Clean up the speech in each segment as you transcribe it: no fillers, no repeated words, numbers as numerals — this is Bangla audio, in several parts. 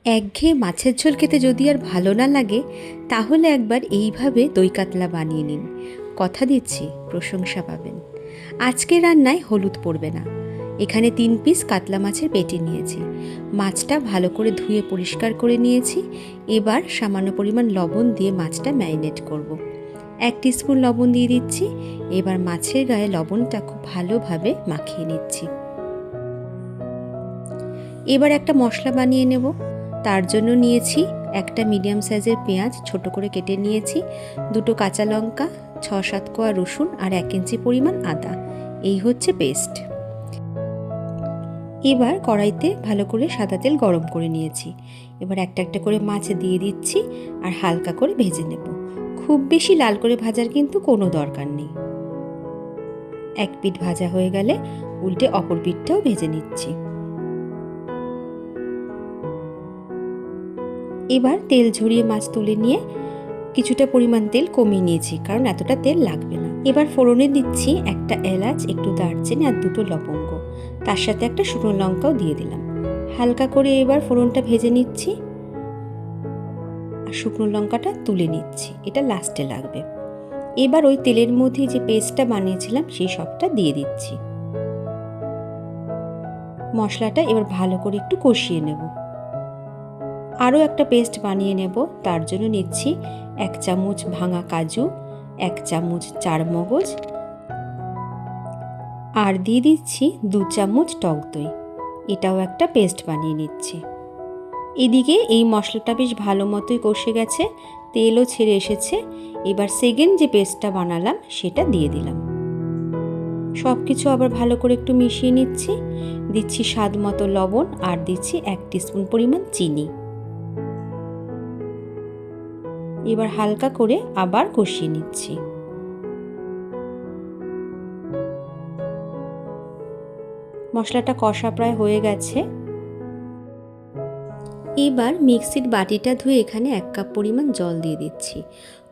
একঘেয়ে মাছের ঝোল খেতে যদি আর ভালো না লাগে তাহলে একবার এইভাবে দই কাতলা বানিয়ে নিন। কথা দিচ্ছি প্রশংসা পাবেন। আজকে রান্নায় হলুদ পড়বে না। এখানে 3 পিস কাতলা মাছের পেটি নিয়েছি। মাছটা ভালো করে ধুয়ে পরিষ্কার করে নিয়েছি। এবার সামান্য পরিমাণ লবণ দিয়ে মাছটা ম্যারিনেট করব। 1 টিস্পুন লবণ দিয়ে দিচ্ছি। এবার মাছের গায়ে লবণটা খুব ভালোভাবে মাখিয়ে নিচ্ছি। এবার একটা মশলা বানিয়ে নেব। তার জন্য নিয়েছি একটা মিডিয়াম সাইজের পেঁয়াজ ছোট করে কেটে নিয়েছি, 2টো কাঁচা লঙ্কা, 6-7 কোয়া রসুন আর 1 ইঞ্চি পরিমাণ আদা। এই হচ্ছে পেস্ট। এবার কড়াইতে ভালো করে সাদা তেল গরম করে নিয়েছি। এবার একটা একটা করে মাছ দিয়ে দিচ্ছি আর হালকা করে ভেজে নেব। খুব বেশি লাল করে ভাজার কিন্তু কোনো দরকার নেই। এক পিঠ ভাজা হয়ে গেলে উল্টে অপর পিঠটাও ভেজে নিচ্ছি। এবার তেল ঝরিয়ে মাছ তুলে নিয়ে কিছুটা পরিমাণ তেল কমিয়ে নিয়েছি, কারণ এতটা তেল লাগবে না। এবার ফোড়নে দিচ্ছি একটা এলাচ, একটু দারচিনি আর 2টো লবঙ্গ, তার সাথে একটা শুকনো লঙ্কাও দিয়ে দিলাম। হালকা করে এবার ফোড়নটা ভেজে নিচ্ছি আর শুকনো লঙ্কাটা তুলে নিচ্ছি, এটা লাস্টে লাগবে। এবার ওই তেলের মধ্যে যে পেস্টটা বানিয়েছিলাম সেই সবটা দিয়ে দিচ্ছি। মশলাটা এবার ভালো করে একটু কষিয়ে নেব। আরও একটা পেস্ট বানিয়ে নেব। তার জন্য নিচ্ছি 1 চামচ ভাঙা কাজু, 1 চামচ চারমগজ আর দিয়ে দিচ্ছি 2 চামচ টক দই। এটাও একটা পেস্ট বানিয়ে নিচ্ছি। এদিকে এই মশলাটা বেশ ভালো মতোই কষে গেছে, তেলও ছেড়ে এসেছে। এবার সেকেন্ড যে পেস্টটা বানালাম সেটা দিয়ে দিলাম। সব কিছু আবার ভালো করে একটু মিশিয়ে নিচ্ছি। দিচ্ছি স্বাদ মতো লবণ আর দিচ্ছি 1 টিস্পুন পরিমাণ চিনি। এবার হালকা করে আবার কষিয়ে নিচ্ছি। মশলাটা কষা প্রায় হয়ে গেছে। এবার মিক্সির বাটিটা ধুয়ে এখানে 1 কাপ পরিমাণ জল দিয়ে দিচ্ছি।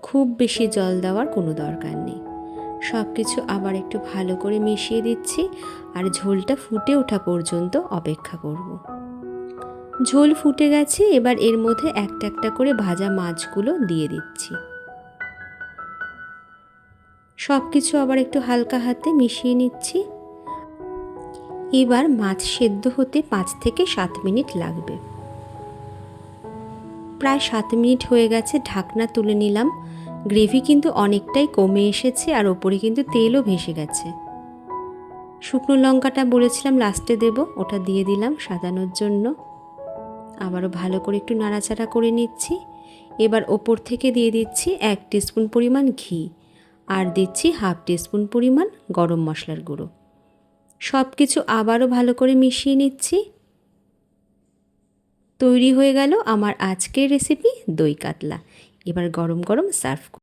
খুব বেশি জল দেওয়ার কোনো দরকার নেই। সব কিছু আবার একটু ভালো করে মিশিয়ে দিচ্ছি আর ঝোলটা ফুটে ওঠা পর্যন্ত অপেক্ষা করব। ঝোল ফুটে গেছে। এবার এর মধ্যে একটা একটা করে ভাজা মাছগুলো দিয়ে দিচ্ছি। সব কিছু আবার একটু হালকা হাতে মিশিয়ে নিচ্ছি। এবার মাছ সেদ্ধ হতে 5 থেকে 7 মিনিট লাগবে। প্রায় 7 মিনিট হয়ে গেছে, ঢাকনা তুলে নিলাম। গ্রেভি কিন্তু অনেকটাই কমে এসেছে আর ওপরে কিন্তু তেলও ভেসে গেছে। শুকনো লঙ্কাটা বলেছিলাম লাস্টে দেব, ওটা দিয়ে দিলাম সাজানোর জন্য। আবারও ভালো করে একটু নাড়াচাড়া করে নিচ্ছি। এবার ওপর থেকে দিয়ে দিচ্ছি 1 টিস্পুন পরিমাণ ঘি আর দিচ্ছি 1/2 টিস্পুন পরিমাণ গরম মশলার গুঁড়ো। সব কিছু আবারও ভালো করে মিশিয়ে নিচ্ছি। তৈরি হয়ে গেল আমার আজকের রেসিপি দই কাতলা। এবার গরম গরম সার্ভ